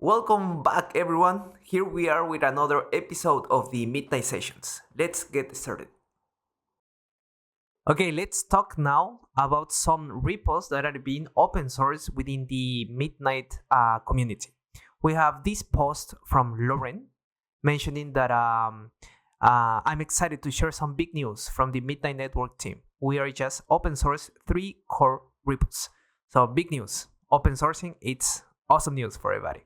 Welcome back, everyone. Here we are with another episode of the Midnight Sessions. Let's get started. Okay, let's talk now about some repos that are being open source within the Midnight community. We have this post from Lauren mentioning that I'm excited to share some big news from the Midnight Network team. We are just open source 3 core repos. So big news. Open sourcing, it's awesome news for everybody.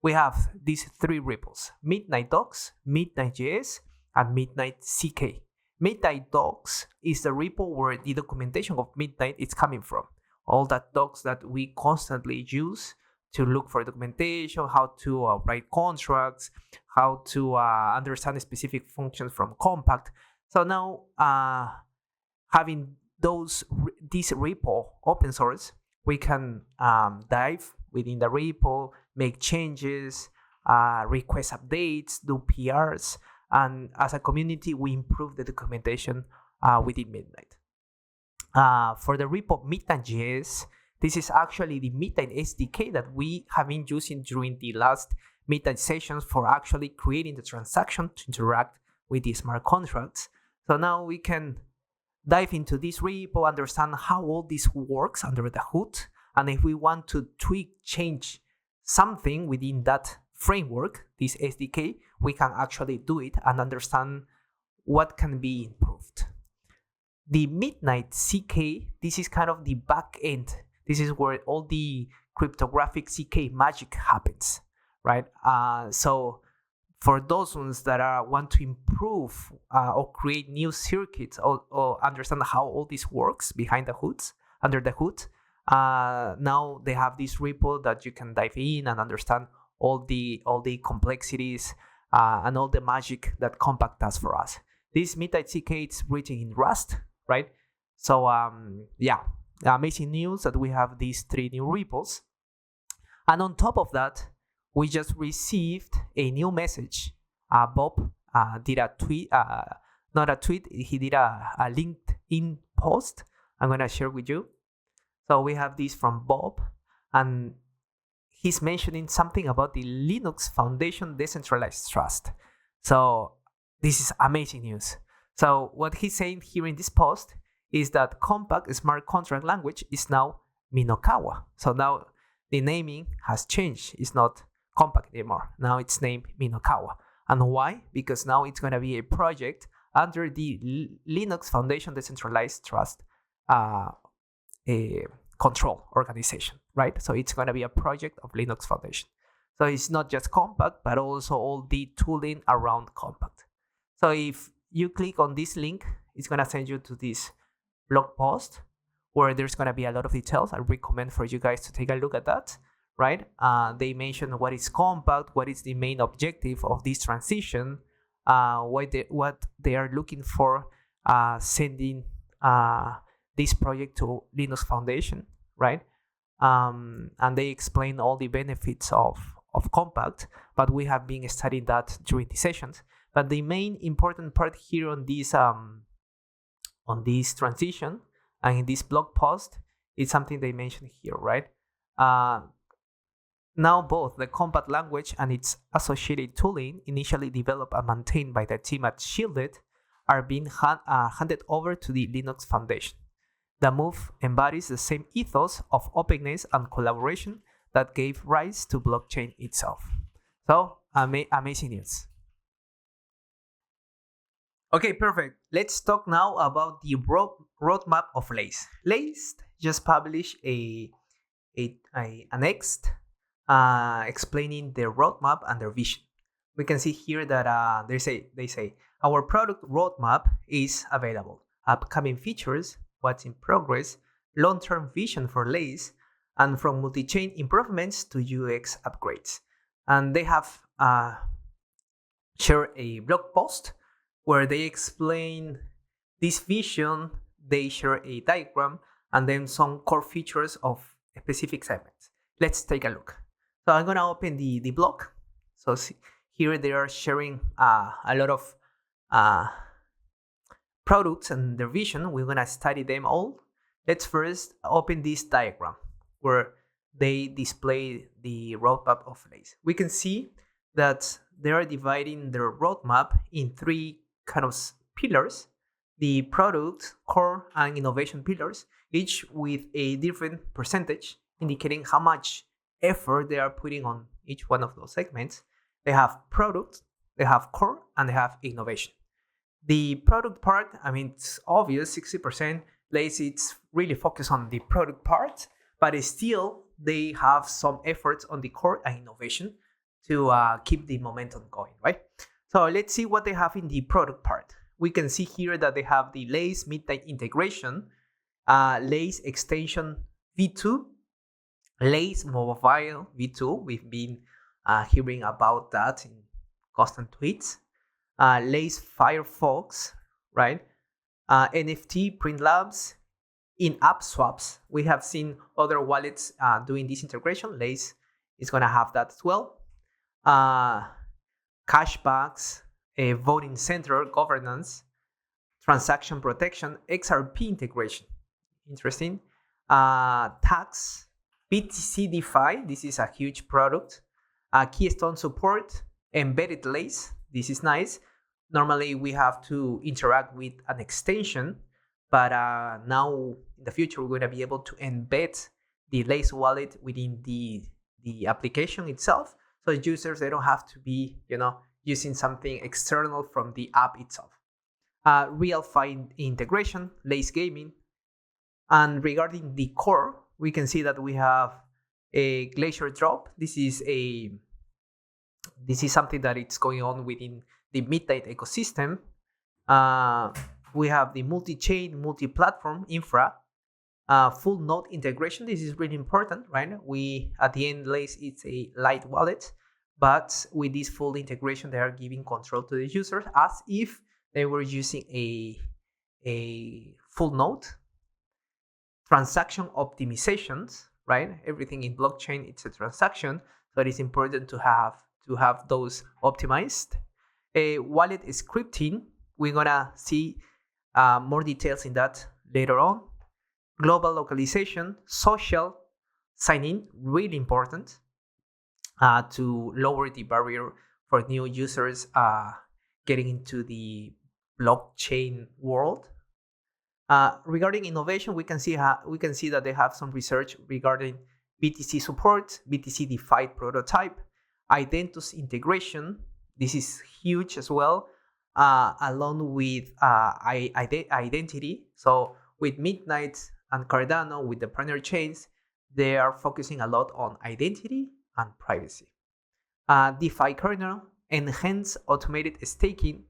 We have these 3 repos: Midnight Docs, midnight.js, and midnight.ck. Midnight Docs is the repo where the documentation of Midnight is coming from. All that docs that we constantly use to look for documentation, how to write contracts, how to understand specific functions from Compact. So now having this repo open source, we can dive within the repo, make changes, request updates, do PRs, and as a community, we improve the documentation within Midnight. For the repo midnight.js, this is actually the Midnight SDK that we have been using during the last Midnight sessions for actually creating the transaction to interact with the smart contracts. So now we can dive into this repo, understand how all this works under the hood, and if we want to change something within that framework, this SDK, we can actually do it and understand what can be improved. The Midnight CK, this is kind of the back end. This is where all the cryptographic CK magic happens, right? So for those ones that want to improve or create new circuits or understand how all this works behind the hoods, under the hood, now they have this repo that you can dive in and understand all the complexities and all the magic that Compact does for us. This Midnight CK is written in Rust, right? So amazing news that we have these 3 new repos. And on top of that, we just received a new message. Bob did a tweet, not a tweet, he did a LinkedIn post I'm going to share with you. So we have this from Bob, and he's mentioning something about the Linux Foundation Decentralized Trust. So this is amazing news. So what he's saying here in this post is that Compact smart contract language is now Minokawa. So now the naming has changed. It's not Compact anymore. Now it's named Minokawa. And why? Because now it's going to be a project under the Linux Foundation Decentralized Trust control organization, right? So it's going to be a project of Linux Foundation. So it's not just Compact, but also all the tooling around Compact. So if you click on this link, it's going to send you to this blog post where there's going to be a lot of details. I recommend for you guys to take a look at that, right? They mention what is Compact, what is the main objective of this transition, what they are looking for sending this project to Linux Foundation, right? And they explain all the benefits of Compact, but we have been studying that during the sessions. But the main important part here on this transition and in this blog post is something they mentioned here, right? Now both the Compact language and its associated tooling, initially developed and maintained by the team at Shielded, are being handed over to the Linux Foundation. The move embodies the same ethos of openness and collaboration that gave rise to blockchain itself. So, amazing news. Okay, perfect. Let's talk now about the roadmap of Lace. Lace just published an text explaining their roadmap and their vision. We can see here that they say our product roadmap is available. Upcoming features, what's in progress, long-term vision for Lace, and from multi-chain improvements to UX upgrades. And they have shared a blog post where they explain this vision. They share a diagram and then some core features of specific segments. Let's take a look. So I'm going to open the blog. So here they are sharing a lot of products and their vision. We're going to study them all. Let's first open this diagram where they display the roadmap of Lace. We can see that they are dividing their roadmap in three kind of pillars: the product, core, and innovation pillars, each with a different percentage, indicating how much effort they are putting on each one of those segments. They have product, they have core, and they have innovation. The product part, I mean, it's obvious, 60%. Lace, it's really focused on the product part, but still they have some efforts on the core and innovation to keep the momentum going, right? So let's see what they have in the product part. We can see here that they have the Lace Midnight integration, Lace extension v2, Lace mobile v2. We've been hearing about that in constant tweets. Lace Firefox, right? NFT Print Labs, in-app swaps. We have seen other wallets doing this integration. Lace is going to have that as well. Cashbacks, voting center governance, transaction protection, XRP integration. Interesting. Tax, BTC DeFi. This is a huge product. Keystone support, embedded Lace. This is nice. Normally we have to interact with an extension, but now in the future we're going to be able to embed the Lace wallet within the application itself, so users, they don't have to be using something external from the app itself. Real-Fi integration, Lace gaming. And regarding the core, we can see that we have a Glacier drop. This is something that it's going on within the Midnight ecosystem. We have the multi-chain, multi-platform infra, full node integration. This is really important, right? At the end, Lace, it's a light wallet, but with this full integration, they are giving control to the users as if they were using a full node. Transaction optimizations, right? Everything in blockchain, it's a transaction, so it is important to have those optimized. Wallet scripting, we're gonna see more details in that later on. Global localization, social sign-in, really important to lower the barrier for new users getting into the blockchain world. Regarding innovation, we can see that they have some research regarding BTC support, BTC DeFi prototype, Identus integration. This is huge as well, along with identity. So with Midnight and Cardano, with the partner chains, they are focusing a lot on identity and privacy. DeFi kernel, enhance automated staking,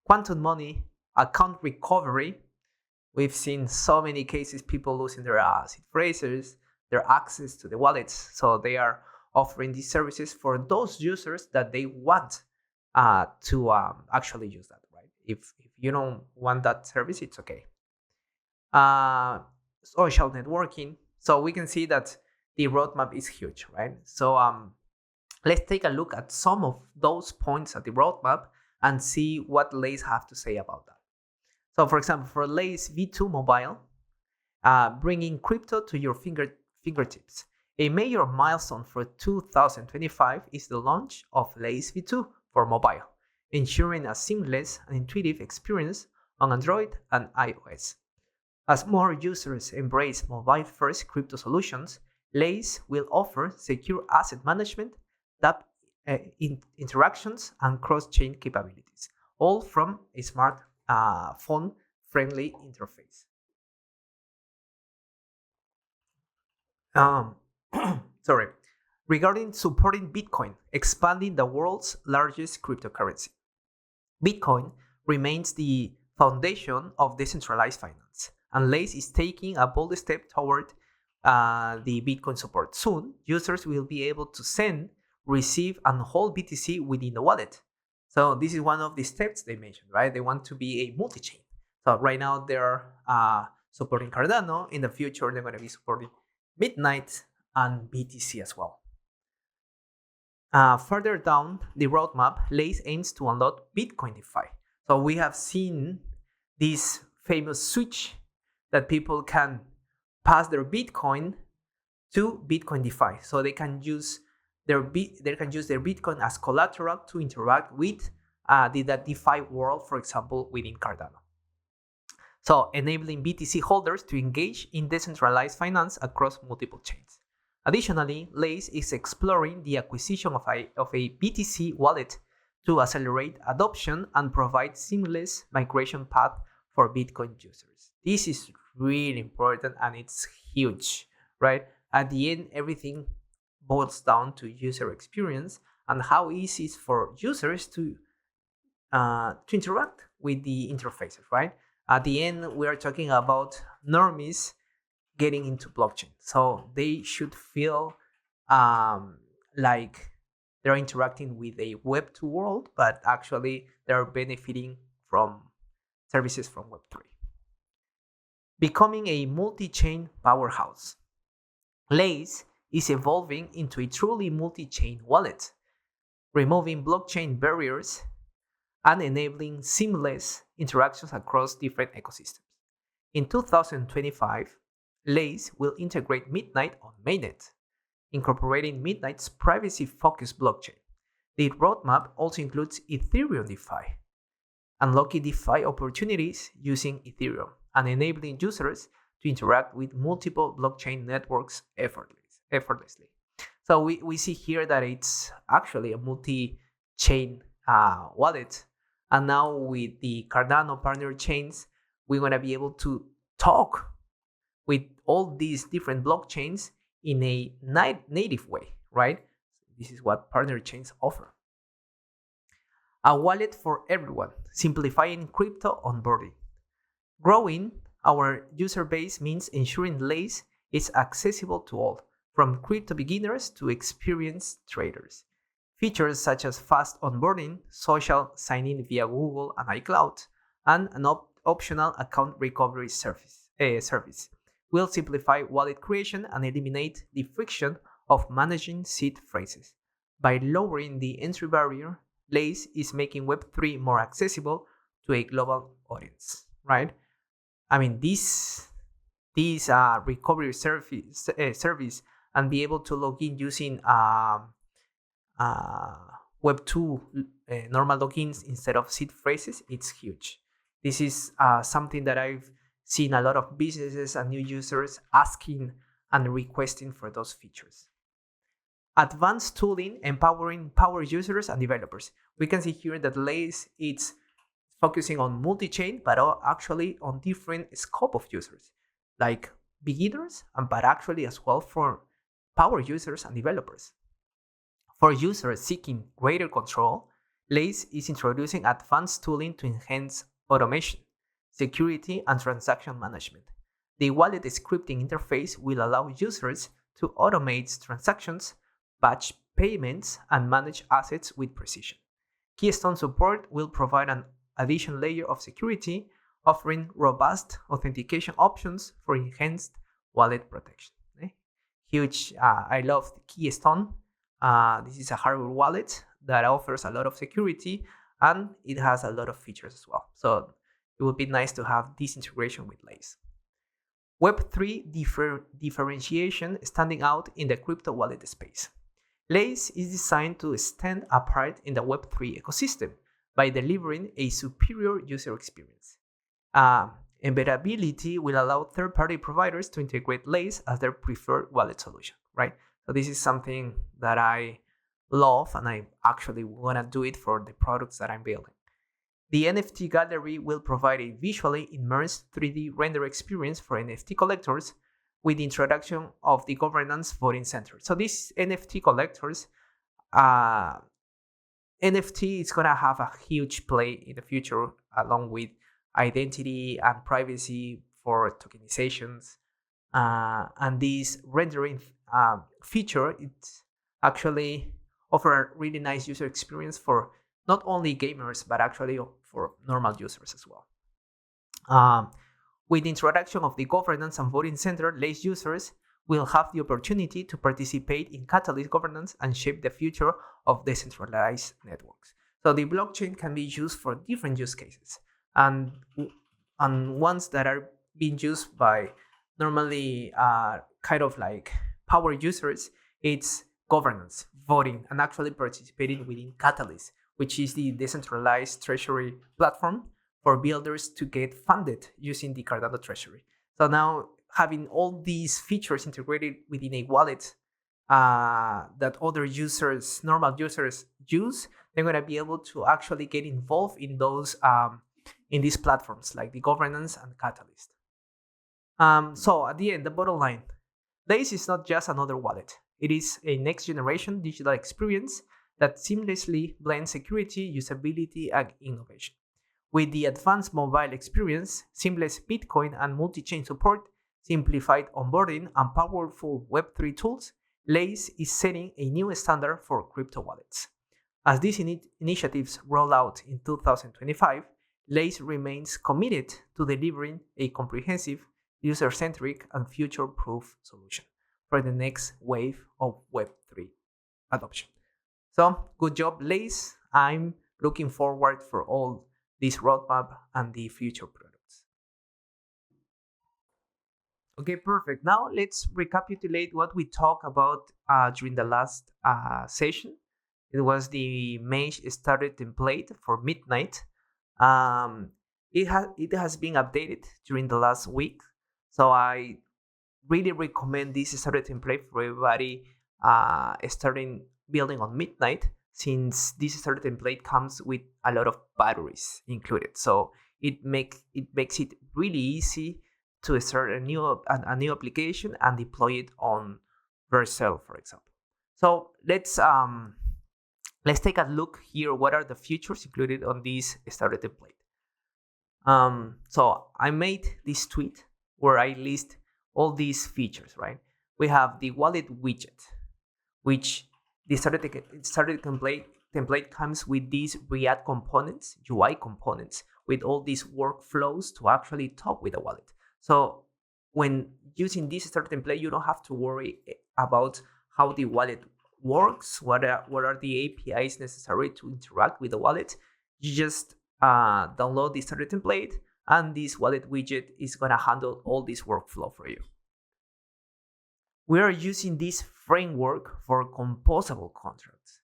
quantum money, account recovery. We've seen so many cases, people losing their seed phrases, their access to the wallets. So they are offering these services for those users that they want to actually use that, right? If you don't want that service, it's okay. Social networking. So we can see that the roadmap is huge, right? So let's take a look at some of those points at the roadmap and see what Lace have to say about that. So for example, for Lace V2 mobile, bringing crypto to your fingertips. A major milestone for 2025 is the launch of Lace V2 for mobile, ensuring a seamless and intuitive experience on Android and iOS. As more users embrace mobile-first crypto solutions, Lace will offer secure asset management, dApp interactions, and cross-chain capabilities, all from a smart phone-friendly interface. Sorry. Regarding supporting Bitcoin, expanding the world's largest cryptocurrency. Bitcoin remains the foundation of decentralized finance, and Lace is taking a bold step toward the Bitcoin support. Soon, users will be able to send, receive, and hold BTC within the wallet. So this is one of the steps they mentioned, right? They want to be a multi-chain. So right now they're supporting Cardano. In the future, they're going to be supporting Midnight and BTC as well. Further down the roadmap, Lace aims to unlock Bitcoin DeFi. So we have seen this famous switch that people can pass their Bitcoin to Bitcoin DeFi. So they can use their Bitcoin as collateral to interact with the DeFi world, for example, within Cardano. So enabling BTC holders to engage in decentralized finance across multiple chains. Additionally, Lace is exploring the acquisition of a BTC wallet to accelerate adoption and provide seamless migration path for Bitcoin users. This is really important and it's huge, right? At the end, everything boils down to user experience and how easy it is for users to interact with the interfaces, right? At the end, we are talking about normies getting into blockchain. So they should feel like they're interacting with a Web2 world, but actually they're benefiting from services from Web3. Becoming a multi-chain powerhouse. Lace is evolving into a truly multi-chain wallet, removing blockchain barriers and enabling seamless interactions across different ecosystems. In 2025, Lace will integrate Midnight on mainnet, incorporating Midnight's privacy-focused blockchain. The roadmap also includes Ethereum DeFi, unlocking DeFi opportunities using Ethereum and enabling users to interact with multiple blockchain networks effortlessly. So we see here that it's actually a multi-chain wallet. And now with the Cardano partner chains, we're going to be able to talk with all these different blockchains in a native way, right? This is what partner chains offer. A wallet for everyone, simplifying crypto onboarding. Growing our user base means ensuring Lace is accessible to all, from crypto beginners to experienced traders. Features such as fast onboarding, social sign-in via Google and iCloud, and an optional account recovery service will simplify wallet creation and eliminate the friction of managing seed phrases. By lowering the entry barrier, Lace is making Web3 more accessible to a global audience, right? I mean, this recovery service and be able to log in using Web2 normal logins instead of seed phrases, it's huge. This is something that I've seen a lot of businesses and new users asking and requesting for those features. Advanced tooling empowering power users and developers. We can see here that Lace is focusing on multi-chain, but actually on different scope of users, like beginners, but actually as well for power users and developers. For users seeking greater control, Lace is introducing advanced tooling to enhance automation, security, and transaction management. The wallet scripting interface will allow users to automate transactions, batch payments, and manage assets with precision. Keystone support will provide an additional layer of security, offering robust authentication options for enhanced wallet protection. Huge. I love Keystone. This is a hardware wallet that offers a lot of security and it has a lot of features as well. So it would be nice to have this integration with Lace. Web3 differentiation standing out in the crypto wallet space. Lace is designed to stand apart in the Web3 ecosystem by delivering a superior user experience. Embeddability will allow third-party providers to integrate Lace as their preferred wallet solution, right? So this is something that I love and I actually want to do it for the products that I'm building. The NFT gallery will provide a visually immersed 3D render experience for NFT collectors with the introduction of the governance voting center. So these NFT collectors, NFT is going to have a huge play in the future along with identity and privacy for tokenizations. And this rendering feature, it's actually offer a really nice user experience for not only gamers, but actually for normal users as well. With the introduction of the governance and voting center, Lace users will have the opportunity to participate in Catalyst governance and shape the future of decentralized networks. So the blockchain can be used for different use cases, and ones that are being used by normally kind of like power users, it's governance, voting, and actually participating within Catalyst, which is the decentralized treasury platform for builders to get funded using the Cardano treasury. So now having all these features integrated within a wallet that other users, normal users use, they're going to be able to actually get involved in those in these platforms like the governance and Catalyst. So at the end, the bottom line, Lace is not just another wallet. It is a next generation digital experience that seamlessly blends security, usability, and innovation. With the advanced mobile experience, seamless Bitcoin and multi-chain support, simplified onboarding, and powerful Web3 tools, Lace is setting a new standard for crypto wallets. As these initiatives roll out in 2025, Lace remains committed to delivering a comprehensive, user-centric, and future-proof solution for the next wave of Web3 adoption. So, good job, Lace. I'm looking forward for all this roadmap and the future products. Okay, perfect. Now let's recapitulate what we talked about during the last session. It was the Mesh starter template for Midnight. It has been updated during the last week, so I really recommend this starter template for everybody starting building on Midnight, since this starter template comes with a lot of batteries included. So it makes it really easy to start a new application and deploy it on Vercel, for example. So let's take a look here. What are the features included on this starter template? So I made this tweet where I list all these features, right? We have the wallet widget, which the starter template comes with these React components, UI components, with all these workflows to actually talk with the wallet. So when using this starter template, you don't have to worry about how the wallet works, what are the APIs necessary to interact with the wallet. You just download the starter template, and this wallet widget is going to handle all this workflow for you. We are using this framework for composable contracts.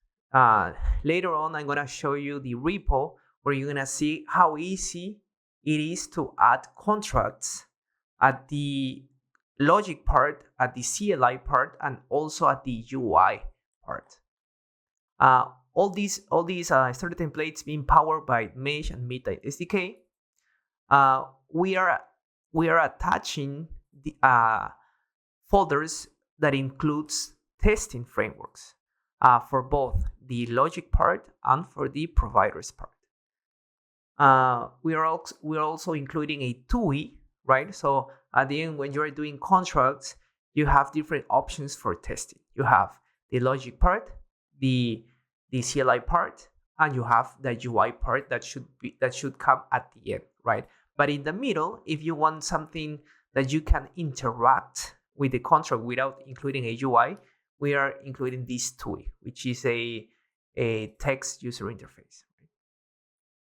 Later on, I'm going to show you the repo where you're going to see how easy it is to add contracts at the logic part, at the CLI part, and also at the UI part. All these starter templates being powered by Mesh and Midnight SDK. We are attaching the folders that includes testing frameworks for both the logic part and for the providers part. We are also including a TUI, right? So at the end, when you're doing contracts, you have different options for testing. You have the logic part, the CLI part, and you have the UI part that should come at the end, right? But in the middle, if you want something that you can interact with the contract without including a UI, we are including this TUI, which is a text user interface.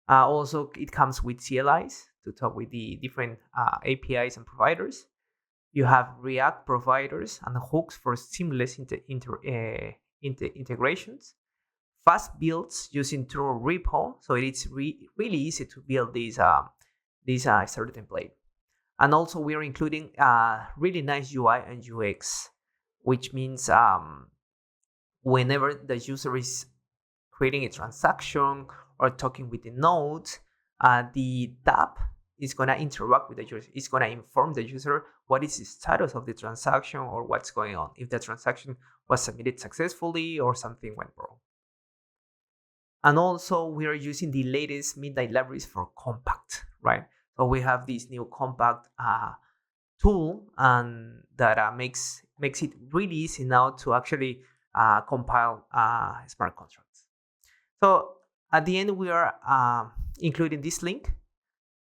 Also, it comes with CLIs to talk with the different APIs and providers. You have React providers and hooks for seamless integrations. Fast builds using through repo, so it's really easy to build this starter template. And also, we are including really nice UI and UX, which means whenever the user is creating a transaction or talking with the node, the tab is going to interact with the user. It's going to inform the user what is the status of the transaction or what's going on, if the transaction was submitted successfully or something went wrong. And also, we are using the latest Midnight libraries for Compact, right? So we have this new Compact tool, and that makes it really easy now to actually compile smart contracts. So at the end, we are including this link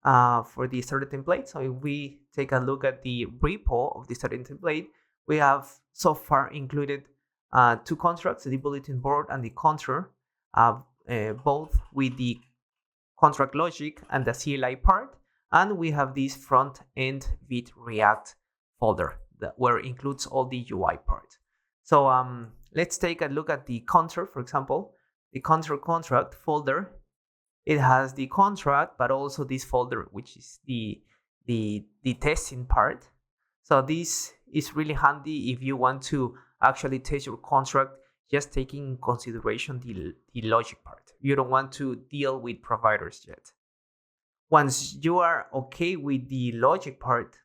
for the starter template. So if we take a look at the repo of the starter template, we have so far included two contracts, the bulletin board and the contour, both with the contract logic and the CLI part. And we have this front end with React folder where it includes all the UI part. So let's take a look at the contour, for example. The contour contract folder, it has the contract, but also this folder, which is the testing part. So this is really handy if you want to actually test your contract, just taking in consideration the logic part. You don't want to deal with providers yet. Once you are okay with the logic part,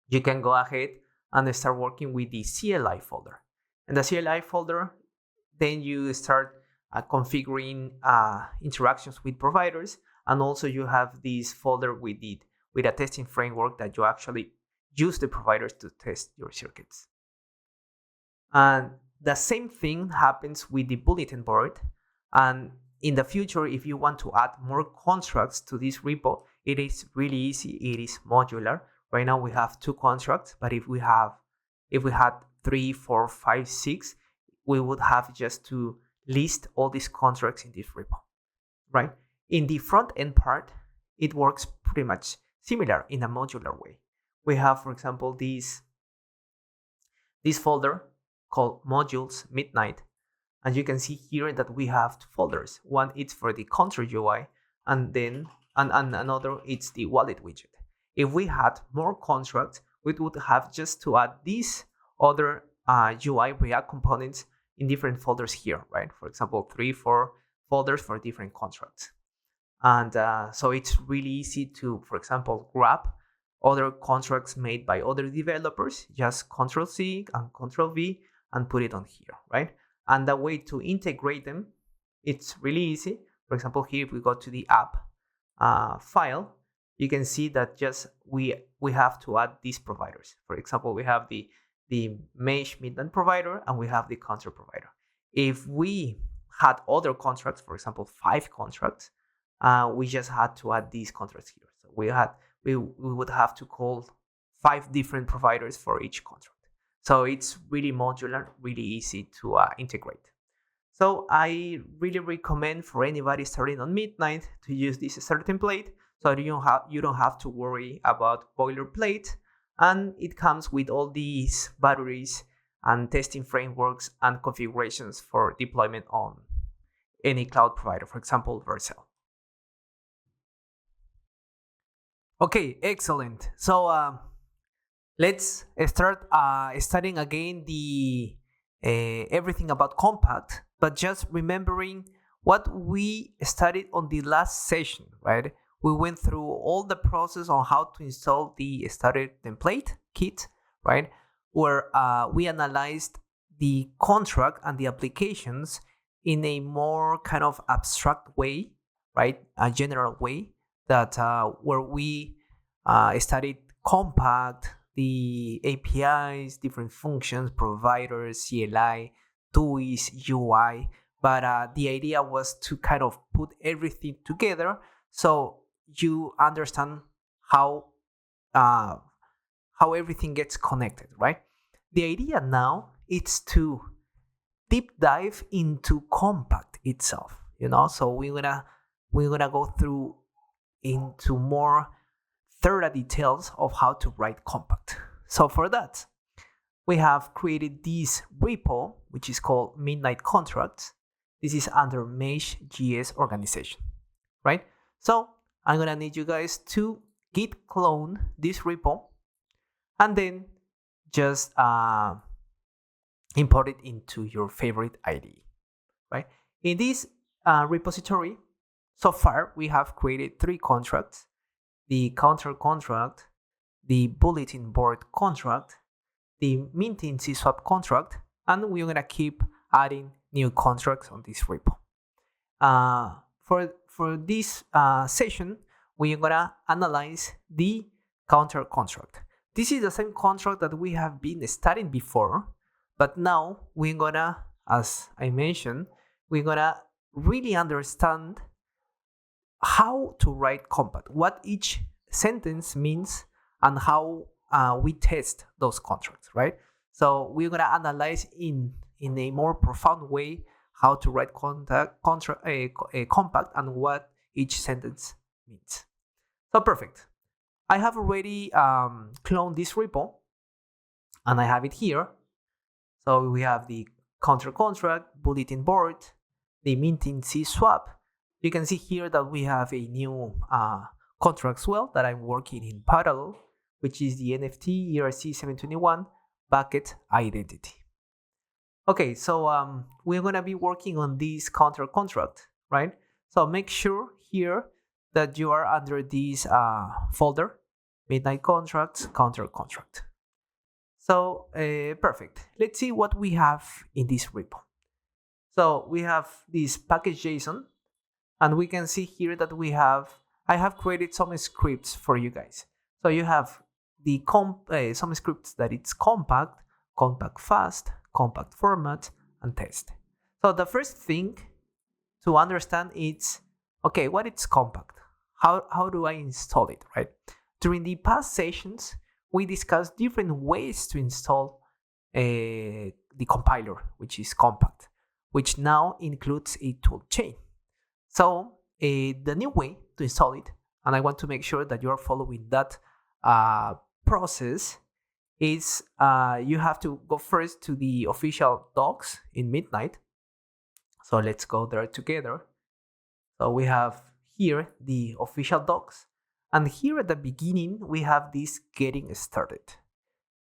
you can go ahead and start working with the CLI folder. And the CLI folder, then you start configuring interactions with providers, and also you have this folder with a testing framework that you actually use the providers to test your circuits. And the same thing happens with the bulletin board. And in the future, if you want to add more contracts to this repo, it is really easy. It is modular. Right now we have 2 contracts, but if we had 3, 4, 5, 6, we would have just to list all these contracts in this repo, right? In the front end part, it works pretty much similar in a modular way. We have, for example, this folder called modules midnight, and you can see here that we have 2 folders. One is for the contour UI, and then another it's the wallet widget. If we had more contracts, we would have just to add these other UI React components in different folders here, right? For example, 3, 4 folders for different contracts. And so it's really easy to, for example, grab other contracts made by other developers, just Control-C and Control-V and put it on here, right? And the way to integrate them, it's really easy. For example, here if we go to the app file, you can see that just we have to add these providers. For example, we have the mesh midnight provider and we have the contour provider. If we had other contracts, for example, 5 contracts, we just had to add these contracts here. So we would have to call 5 different providers for each contract. So it's really modular, really easy to integrate. So I really recommend for anybody starting on Midnight to use this starter template, so you don't have to worry about boilerplate, and it comes with all these batteries and testing frameworks and configurations for deployment on any cloud provider, for example, Vercel. Okay, excellent. So let's start studying again the everything about Compact, but just remembering what we studied on the last session, right? We went through all the process on how to install the starter template kit, right? Where we analyzed the contract and the applications in a more kind of abstract way, right? A general way that where we studied Compact, the APIs, different functions, providers, CLI, TUIs, UI. But the idea was to kind of put everything together so you understand how everything gets connected, right? The idea now is to deep dive into Compact itself, So we're gonna go through into more thorough details of how to write Compact. So for that, we have created this repo, which is called Midnight Contracts. This is under Mesh.js organization, right? So I'm gonna need you guys to git clone this repo and then just import it into your favorite IDE, right? In this repository, so far we have created 3 contracts: the counter contract, the bulletin board contract, the minting swap contract, and we're gonna keep adding new contracts on this repo. For this session, we're gonna analyze the counter contract. This is the same contract that we have been studying before, but now we're gonna, as I mentioned, we're gonna really understand how to write Compact, what each sentence means, and how we test those contracts, right? So we're gonna analyze in a more profound way how to write Compact and what each sentence means. So perfect. I have already cloned this repo and I have it here. So we have the counter contract, bulletin board, the minting C swap. You can see here that we have a new contract as well that I'm working in parallel, which is the NFT ERC721 bucket identity. Okay, so we're gonna be working on this counter contract, right? So make sure here that you are under this folder, midnight contracts, counter contract. So perfect. Let's see what we have in this repo. So we have this package.json, and we can see here that I have created some scripts for you guys. So you have the some scripts that it's compact, compact fast, compact format, and test. So the first thing to understand is, okay, what is compact? How do I install it, right? During the past sessions, we discussed different ways to install the compiler, which is compact, which now includes a tool chain. So the new way to install it, and I want to make sure that you are following that process, is you have to go first to the official docs in Midnight. So let's go there together. So we have here the official docs, and here at the beginning we have this getting started,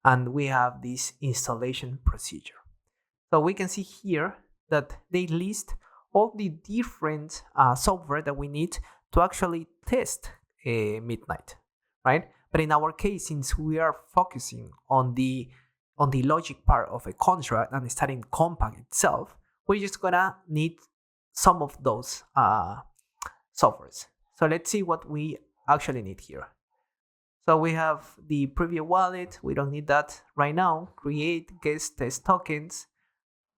and we have this installation procedure. So we can see here that they list all the different software that we need to actually test Midnight, right? But in our case, since we are focusing on the logic part of a contract and studying compact itself, we're just gonna need some of those softwares. So let's see what we actually need here. So we have the preview wallet. We don't need that right now. Create guest test tokens.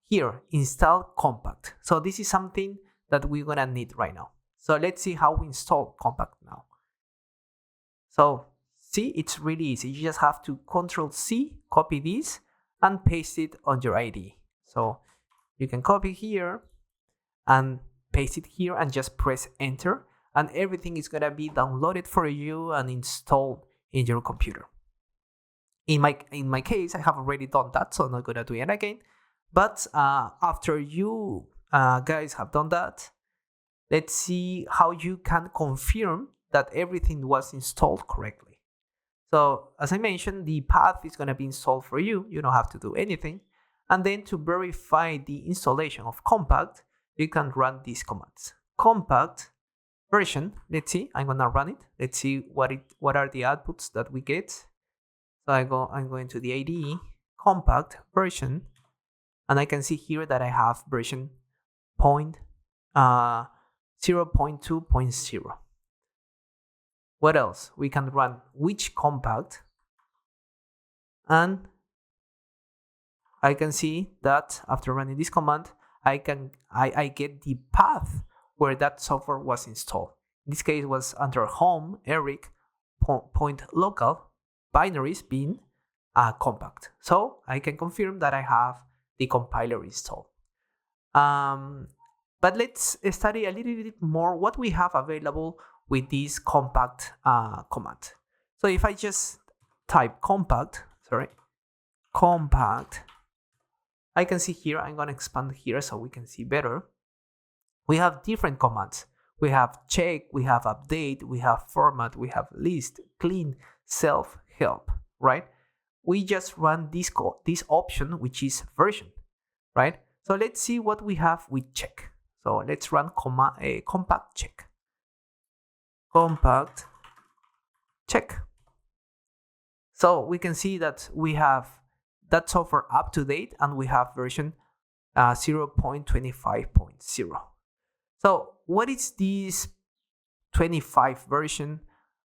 Here, install compact. So this is something that we're gonna need right now. So let's see how we install compact now. So see, it's really easy. You just have to Control-C, copy this, and paste it on your IDE. So you can copy here and paste it here and just press enter, and everything is gonna be downloaded for you and installed in your computer. In my case, I have already done that, so I'm not gonna do it again. But after you guys have done that, let's see how you can confirm that everything was installed correctly. So as I mentioned, the path is going to be installed for you. You don't have to do anything. And then to verify the installation of compact, you can run these commands. Compact version, let's see, I'm going to run it. Let's see what are the outputs that we get. So I'm going to the IDE, compact version, and I can see here that I have version 0.2.0. What else? We can run which compact, and I can see that after running this command, I get the path where that software was installed. In this case, it was under home, Eric, point local, binaries bin, compact. So I can confirm that I have the compiler installed. But let's study a little bit more what we have available with this compact command. So if I just type compact, I can see here, I'm going to expand here so we can see better. We have different commands. We have check, we have update, we have format, we have list, clean, self, help, right? We just run this option, which is version, right? So let's see what we have with check. So let's run compact check. Compact check. So we can see that we have that software up to date, and we have version 0.25.0. So what is this 25 version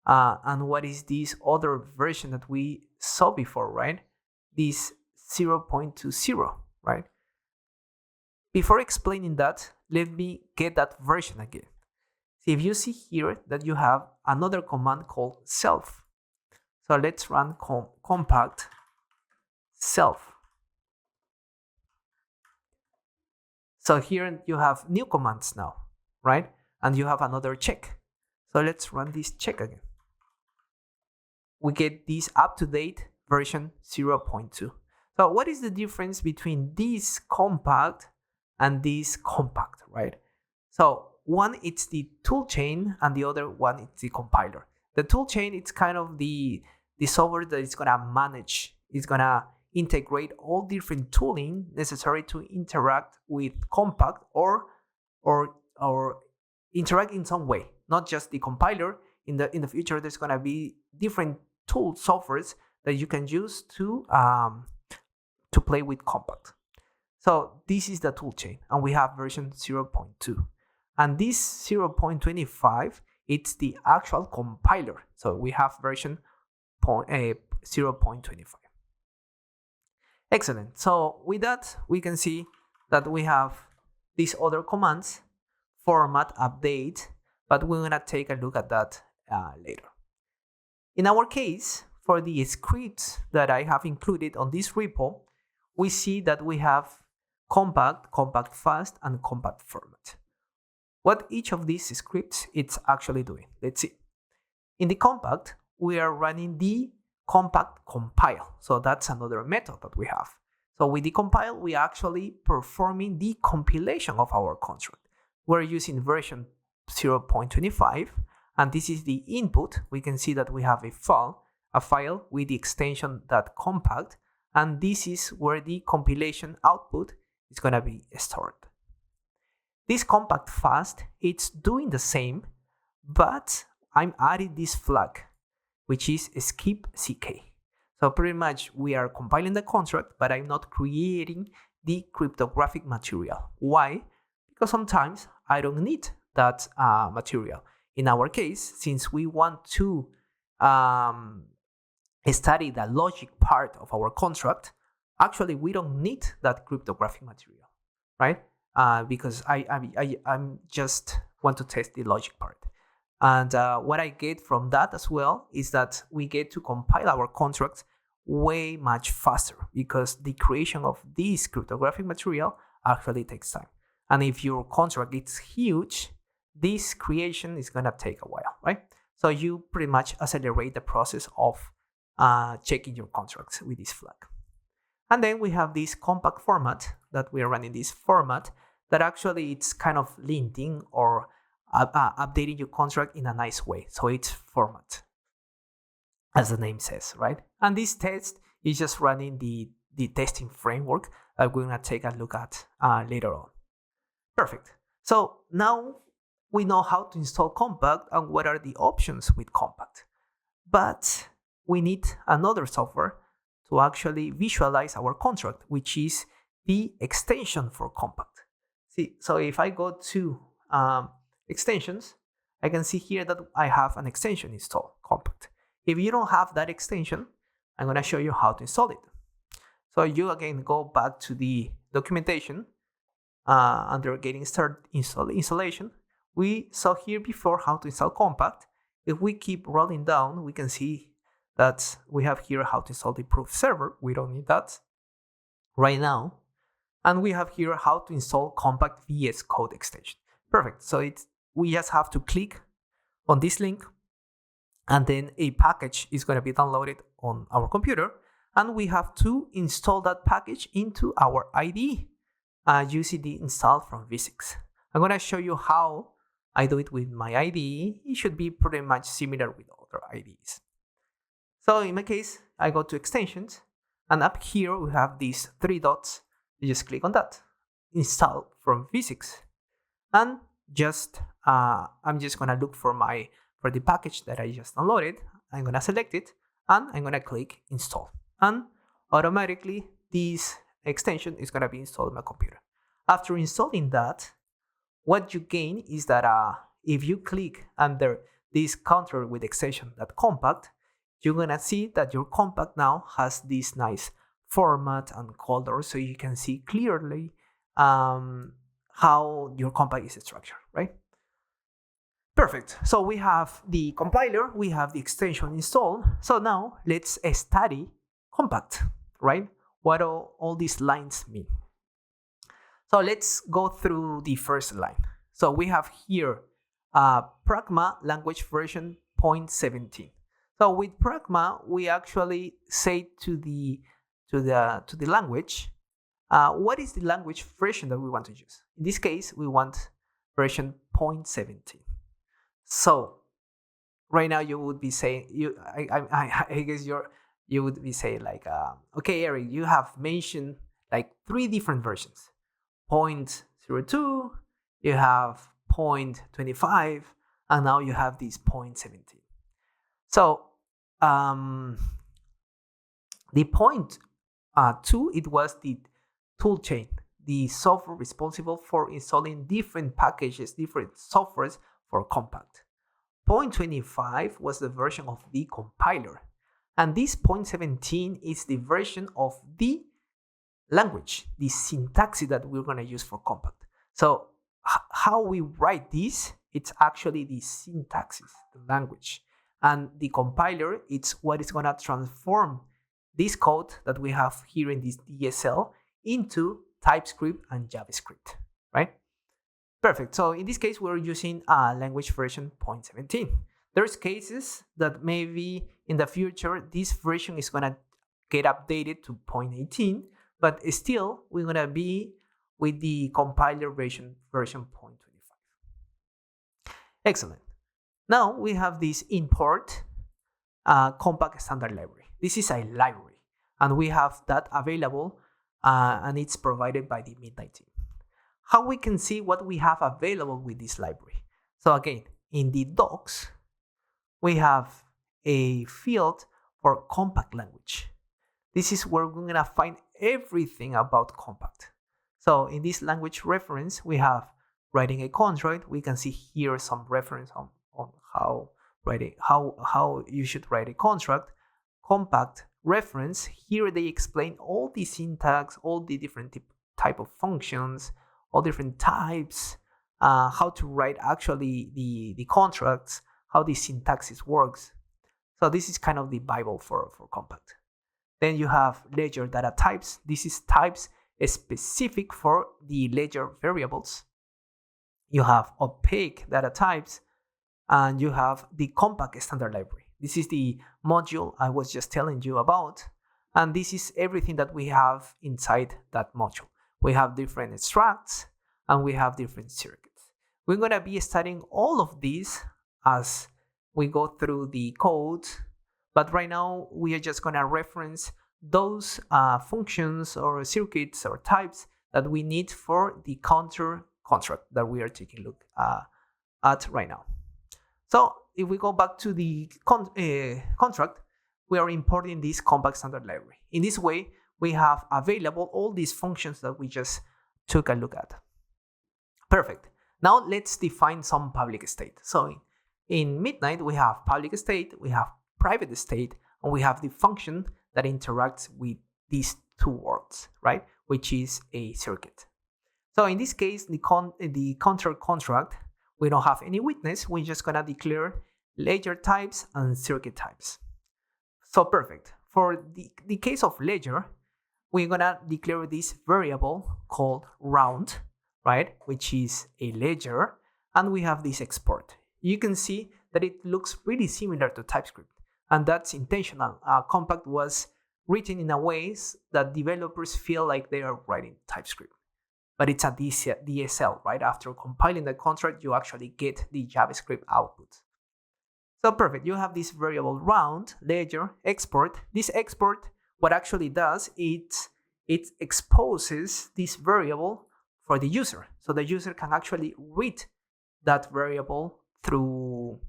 and what is this other version that we saw before, right? This 0.20, right? Before explaining that, let me get that version again. So if you see here that you have another command called self. So let's run compact self. So here you have new commands now, right? And you have another check. So let's run this check again. We get this up-to-date version 0.2. So what is the difference between this compact and this compact, right? So one, it's the toolchain, and the other one, it's the compiler. The toolchain, it's kind of the software that is gonna manage, it's gonna integrate all different tooling necessary to interact with compact or interact in some way, not just the compiler. In the future, there's gonna be different tool softwares that you can use to play with compact. So this is the toolchain, and we have version 0.2. And this 0.25, it's the actual compiler. So we have version 0.25. Excellent. So with that, we can see that we have these other commands, format, update, but we're gonna take a look at that later. In our case, for the scripts that I have included on this repo, we see that we have compact, compact fast, and compact format. What each of these scripts it's actually doing, let's see. In the compact, we are running the compact compile. So that's another method that we have. So with the compile, we are actually performing the compilation of our construct. We're using version 0.25, and this is the input. We can see that we have a file with the extension .compact, and this is where the compilation output is going to be stored. This compact fast, it's doing the same, but I'm adding this flag, which is skip ck. So pretty much we are compiling the construct, but I'm not creating the cryptographic material. Why? Because sometimes I don't need that material. In our case, since we want to study the logic part of our construct, actually we don't need that cryptographic material, right? Because I'm just want to test the logic part. And what I get from that as well is that we get to compile our contracts way much faster, because the creation of this cryptographic material actually takes time. And if your contract is huge, this creation is gonna take a while, right? So you pretty much accelerate the process of checking your contracts with this flag. And then we have this compact format that we are running this format that actually it's kind of linting or updating your contract in a nice way. So it's format, as the name says, right? And this test is just running the testing framework that we're gonna take a look at later on. Perfect. So now we know how to install compact and what are the options with compact. But we need another software to actually visualize our contract, which is the extension for compact. See, so if I go to extensions, I can see here that I have an extension installed, compact. If you don't have that extension, I'm going to show you how to install it. So you again go back to the documentation under getting started installation. We saw here before how to install compact. If we keep rolling down, we can see that we have here how to install the proof server. We don't need that right now. And we have here how to install compact VS Code extension. Perfect. So we just have to click on this link, and then a package is going to be downloaded on our computer, and we have to install that package into our IDE using the install from v6. I'm going to show you how I do it with my IDE. It should be pretty much similar with other IDEs. So in my case, I go to extensions, and up here we have these three dots. You just click on that, install from v6, and I'm just gonna look for the package that I just downloaded. I'm gonna select it, and I'm gonna click install, and automatically this extension is gonna be installed on my computer. After installing that, what you gain is that if you click under this counter with extension .compact, you're gonna see that your compact now has this nice format and color, so you can see clearly how your compact is structured, right? Perfect. So we have the compiler, we have the extension installed. So now let's study compact, right? What all these lines mean. So let's go through the first line. So we have here Pragma language version 0.17. So with Pragma, we actually say to the the language, what is the language version that we want to use? In this case, we want version 0.17. So right now you would be saying, I guess you would be saying like, okay, Eric, you have mentioned like 3 different versions. 0.02, you have 0.25, and now you have this 0.17. So the 0.2, it was the toolchain, the software responsible for installing different packages, different softwares for Compact. 0.25 was the version of the compiler, and this 0.17 is the version of the language, the syntax that we're going to use for Compact. So how we write this, it's actually the syntax, the language, and the compiler, it's what is going to transform this code that we have here in this DSL into TypeScript and JavaScript, right? Perfect. So in this case, we're using language version 0.17. There's cases that maybe in the future, this version is going to get updated to 0.18, but still, we're going to be with the compiler version 0.25. Excellent. Now we have this import Compact standard library. This is a library, and we have that available, and it's provided by the Midnight team. How we can see what we have available with this library? So again, in the docs, we have a field for Compact language. This is where we're going to find everything about Compact. So in this language reference, we have writing a contract. We can see here some reference on how you should write a contract. Compact reference, here they explain all the syntax, all the different type of functions, all different types, how to write actually the contracts, how the syntaxis works. So this is kind of the Bible for Compact. Then you have ledger data types. This is types specific for the ledger variables. You have opaque data types, and you have the Compact standard library. This is the module I was just telling you about, and this is everything that we have inside that module. We have different extracts, and we have different circuits. We're going to be studying all of these as we go through the code, but right now we are just going to reference those functions or circuits or types that we need for the counter contract that we are taking a look at right now. So if we go back to the contract, we are importing this Compact standard library. In this way, we have available all these functions that we just took a look at. Perfect. Now let's define some public state. So in Midnight, we have public state, we have private state, and we have the function that interacts with these two words, right? Which is a circuit. So in this case, the counter contract, we don't have any witness. We're just gonna declare ledger types and circuit types. So perfect. For the case of ledger, we're gonna declare this variable called round, right? Which is a ledger, and we have this export. You can see that it looks really similar to TypeScript, and that's intentional. Compact was written in a ways that developers feel like they are writing TypeScript, but it's a DSL, right? After compiling the contract, you actually get the JavaScript output. So perfect, you have this variable round, ledger, export. This export, what actually does, it exposes this variable for the user. So the user can actually read that variable through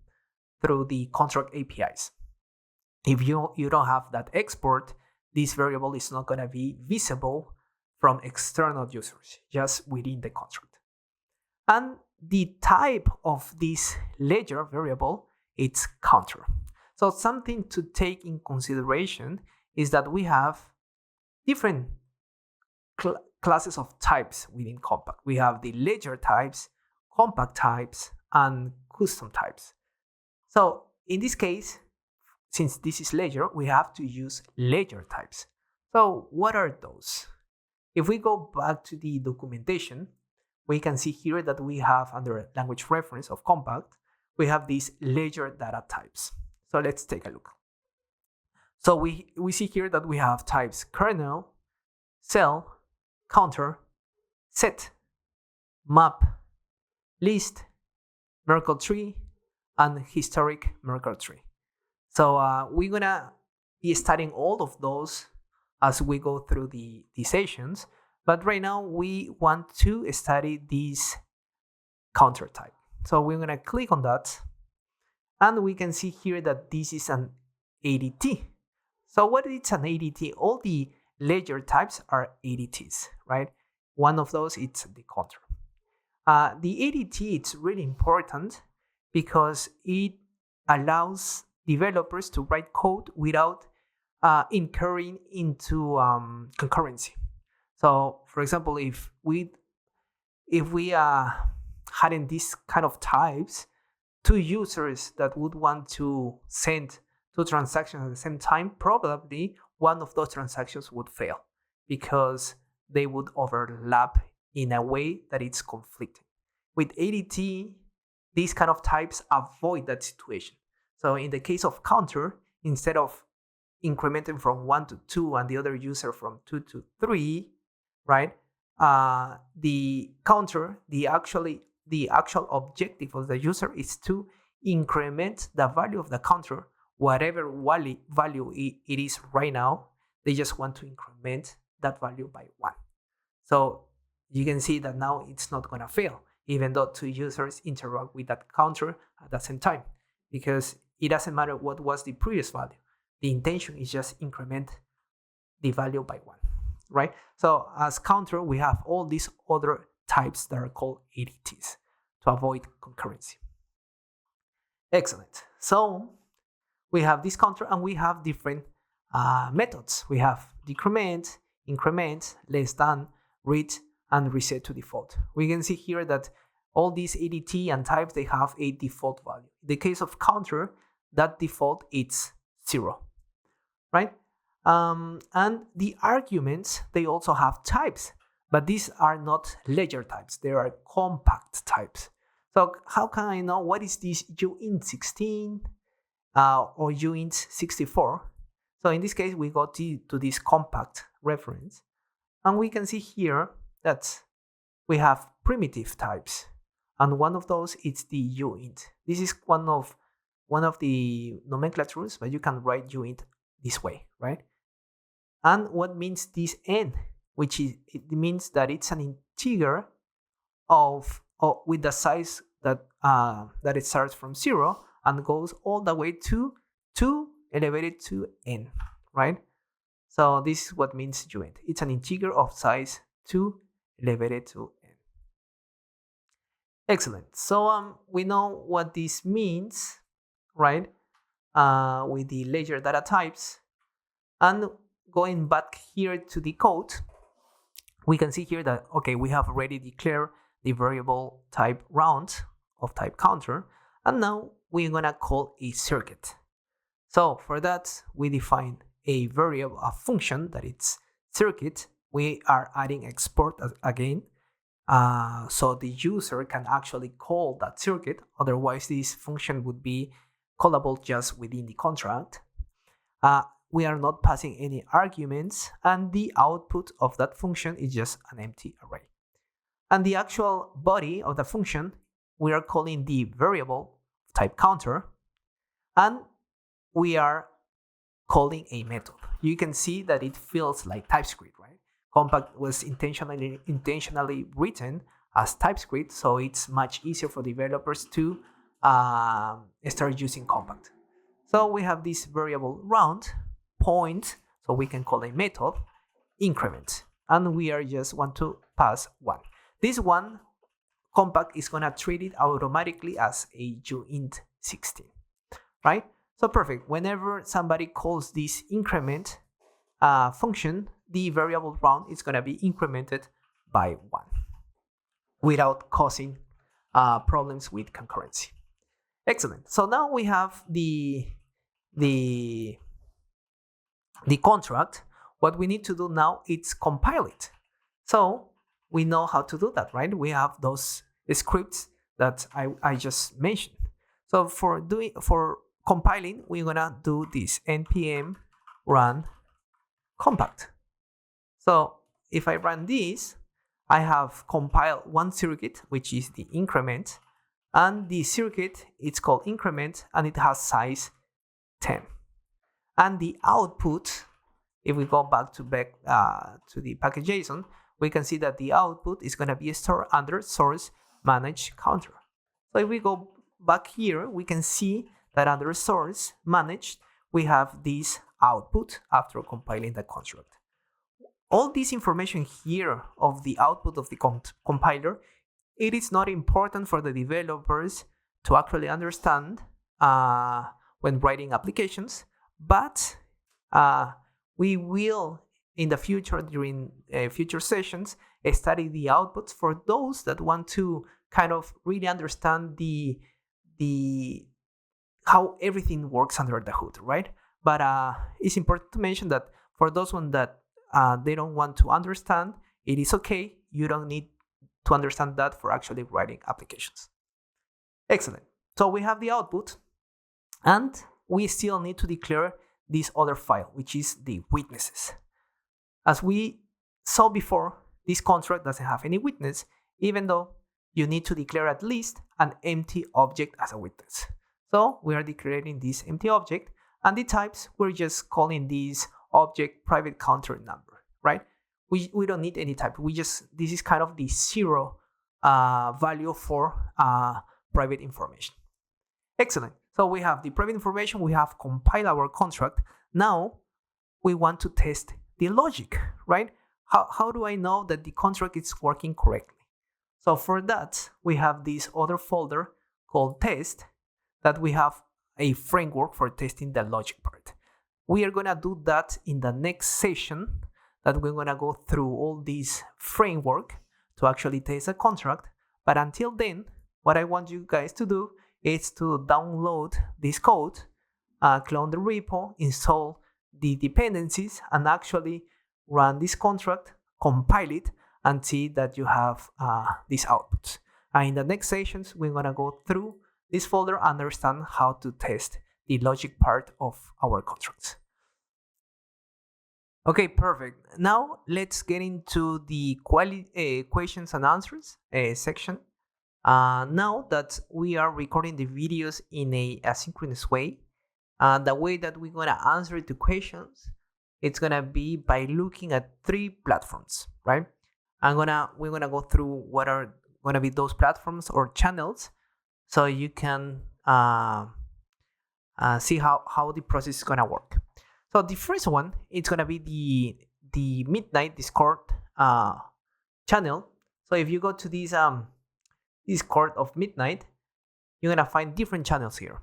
the contract APIs. If you don't have that export, this variable is not going to be visible from external users, just within the contract. And the type of this ledger variable, it's counter. So something to take in consideration is that we have different classes of types within Compact. We have the ledger types, compact types, and custom types. So in this case, since this is ledger, we have to use ledger types. So what are those? If we go back to the documentation, we can see here that we have under language reference of Compact, we have these ledger data types. So let's take a look. So we see here that we have types kernel, cell, counter, set, map, list, Merkle tree, and historic Merkle tree. So we're gonna be studying all of those as we go through the sessions. But right now we want to study this counter type. So we're gonna click on that, and we can see here that this is an ADT. So what is an ADT? All the ledger types are ADTs, right? One of those is the counter. The ADT is really important because it allows developers to write code without incurring into concurrency. So, for example, if we hadn't this kind of types, two users that would want to send two transactions at the same time, probably one of those transactions would fail because they would overlap in a way that it's conflicting. With ADT, these kind of types avoid that situation. So in the case of counter, instead of incrementing from 1 to 2 and the other user from 2 to 3, right? The counter, the actual objective of the user is to increment the value of the counter, whatever value it is right now. They just want to increment that value by 1. So you can see that now it's not going to fail, even though two users interact with that counter at the same time, because it doesn't matter what was the previous value. The intention is just increment the value by 1, right? So as counter, we have all these other types that are called ADTs to avoid concurrency. Excellent. So we have this counter and we have different methods. We have decrement, increment, less than, read, and reset to default. We can see here that all these ADT and types, they have a default value. In the case of counter, that default is 0, right? And the arguments, they also have types, but these are not ledger types. They are compact types. So how can I know what is this uint16 or uint64? So in this case, we go to this compact reference, and we can see here that we have primitive types, and one of those is the uint. This is one of the nomenclatures, but you can write uint this way, right? And what means this n, which is, it means that it's an integer with the size that it starts from 0 and goes all the way to 2 elevated to n, right? So this is what means uint. It's an integer of size 2 elevated to n. Excellent. So we know what this means, right? With the ledger data types. And going back here to the code, we can see here that, okay, we have already declared the variable type round of type counter, and now we're gonna call a circuit. So for that, we define a variable, a function that it's circuit. We are adding export again, so the user can actually call that circuit. Otherwise, this function would be callable just within the contract. We are not passing any arguments, and the output of that function is just an empty array. And the actual body of the function, we are calling the variable type counter, and we are calling a method. You can see that it feels like TypeScript, right? Compact was intentionally written as TypeScript, so it's much easier for developers to start using Compact. So we have this variable round, point, so we can call a method, increment, and we are just want to pass 1. This one, Compact is gonna treat it automatically as a uint16, right? So perfect. Whenever somebody calls this increment function, the variable round is gonna be incremented by 1 without causing problems with concurrency. Excellent. So now we have the contract. What we need to do now is compile it. So we know how to do that, right? We have those scripts that I just mentioned. So for compiling, we're gonna do this npm run compact. So if I run this, I have compiled one circuit, which is the increment, and the circuit, it's called increment, and it has size 10. And the output, if we go back to the package.json, we can see that the output is going to be stored under source manage counter. So if we go back here, we can see that under source managed, we have this output after compiling the construct. All this information here of the output of the compiler, it is not important for the developers to actually understand when writing applications, but we will in the future, during future sessions, study the outputs for those that want to kind of really understand the how everything works under the hood, right? But it's important to mention that for those ones that they don't want to understand, it is okay. You don't need to understand that for actually writing applications. Excellent. So we have the output, and we still need to declare this other file, which is the witnesses. As we saw before, this contract doesn't have any witness, even though you need to declare at least an empty object as a witness. So we are declaring this empty object, and the types, we're just calling this object private counter number, right? We don't need any type. This is kind of the zero value for private information. Excellent. So we have the private information, we have compiled our contract. Now we want to test the logic, right? How do I know that the contract is working correctly? So for that, we have this other folder called test, that we have a framework for testing the logic part. We are gonna do that in the next session, that we're gonna go through all this framework to actually test a contract. But until then, what I want you guys to do is to download this code, clone the repo, install the dependencies, and actually run this contract, compile it, and see that you have these outputs. And in the next sessions, we're gonna go through this folder and understand how to test the logic part of our contracts. Okay, perfect. Now let's get into the questions and answers section. Now that we are recording the videos in a asynchronous way, the way that we're gonna answer the questions, it's gonna be by looking at 3 platforms, right? We're gonna go through what are gonna be those platforms or channels, so you can see how the process is gonna work. So the first one, it's gonna be the Midnight Discord channel. So if you go to this Discord of Midnight, you're gonna find different channels here.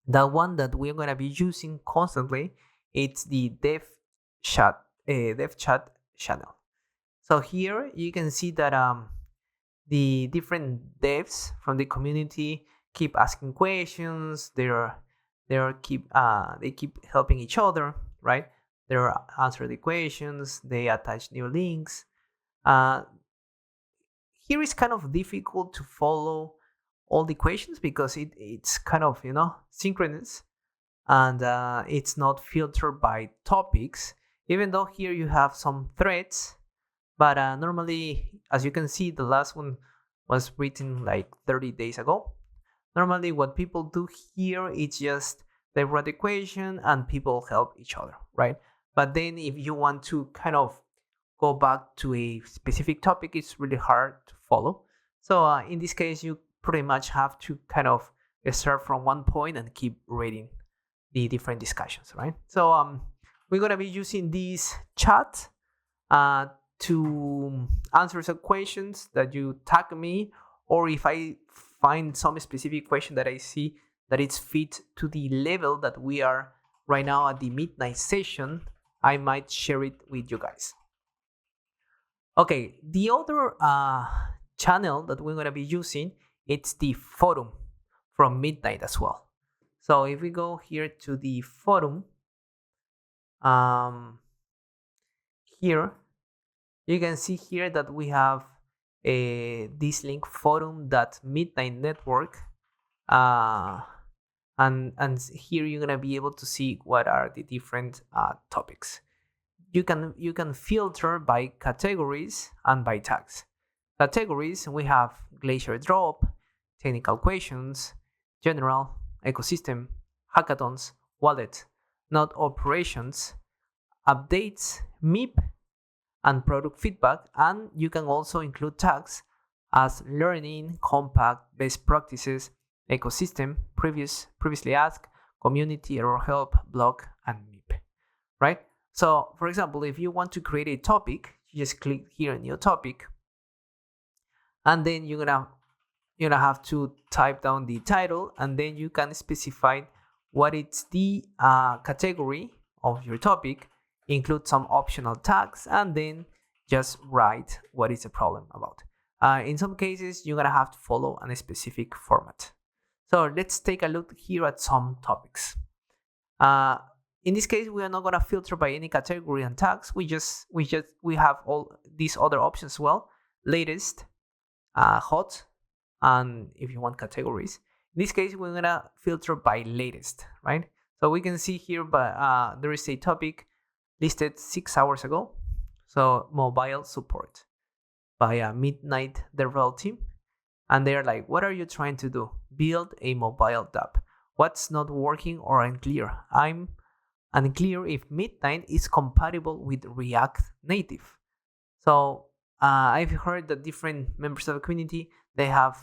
The one that we're gonna be using constantly, it's the dev chat channel. So here you can see that the different devs from the community keep asking questions. They keep helping each other, right? They answer the questions. They attach new links. Here is kind of difficult to follow all the questions because it's kind of synchronous, and it's not filtered by topics. Even though here you have some threads, but normally, as you can see, the last one was written like 30 days ago. Normally, what people do here is just they write the question and people help each other, right? But then if you want to kind of go back to a specific topic, it's really hard to follow. So in this case, you pretty much have to kind of start from one point and keep reading the different discussions, right? So we're gonna be using this chat to answer some questions that you tag me, or if I find some specific question that I see that it's fit to the level that we are right now at the midnight session, I might share it with you guys. Okay, the other channel that we're gonna be using, it's the forum from Midnight as well. So if we go here to the forum, here you can see here that we have this link, forum.midnightnetwork, and here you're gonna be able to see what are the different topics. You can filter by categories and by tags. Categories, we have glacier drop, technical questions, general, ecosystem, hackathons, wallet, node operations, updates, MIP, and product feedback. And you can also include tags as learning, compact, best practices, ecosystem, previously asked, community, error help, blog, and MIP, right? So for example, if you want to create a topic, you just click here, new topic, and then you're gonna have to type down the title, and then you can specify what is the category of your topic, include some optional tags, and then just write what is the problem about. In some cases, you're gonna have to follow a specific format. So let's take a look here at some topics. In this case, we are not gonna filter by any category and tags. We have all these other options as well: latest, hot, and if you want categories. In this case, we're gonna filter by latest, right? So we can see here, but there is a topic listed 6 hours ago. So mobile support by a Midnight dev team, and they're like, what are you trying to do? Build a mobile app. What's not working or unclear? I'm unclear if Midnight is compatible with React Native. So I've heard that different members of the community, they have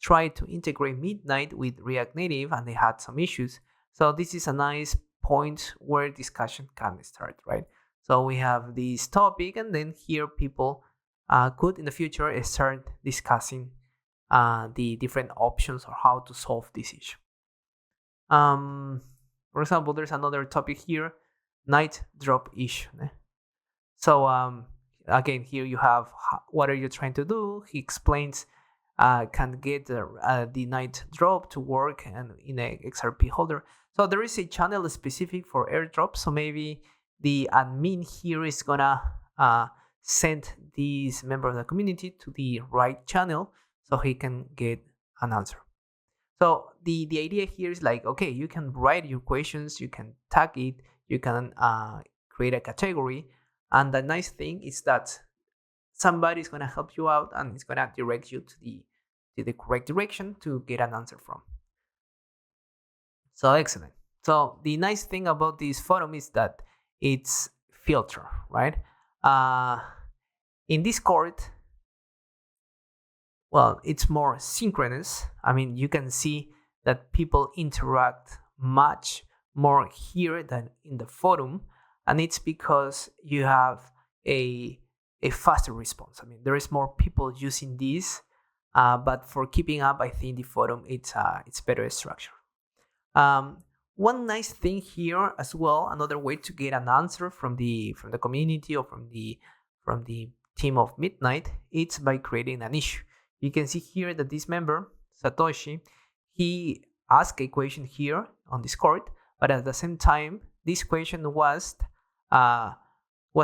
tried to integrate Midnight with React Native and they had some issues. So this is a nice point where discussion can start, right? So we have this topic, and then here people could in the future start discussing the different options or how to solve this issue. For example, there's another topic here, night drop issue. So again, here you have what are you trying to do. He explains can get the night drop to work and in a XRP holder. So there is a channel specific for airdrop. So maybe the admin here is gonna send this member of the community to the right channel so he can get an answer. So the idea here is like, okay, you can write your questions, you can tag it, you can create a category, and the nice thing is that somebody is gonna help you out and it's gonna direct you to the correct direction to get an answer from. So excellent. So the nice thing about this forum is that it's filter, right? In Discord, well, it's more synchronous. I mean, you can see that people interact much more here than in the forum, and it's because you have a faster response. I mean, there is more people using this, but for keeping up, I think the forum it's better structured. One nice thing here as well, another way to get an answer from the community or from the team of Midnight, it's by creating an issue. You can see here that this member, Satoshi, he asked a question here on Discord, but at the same time, this question was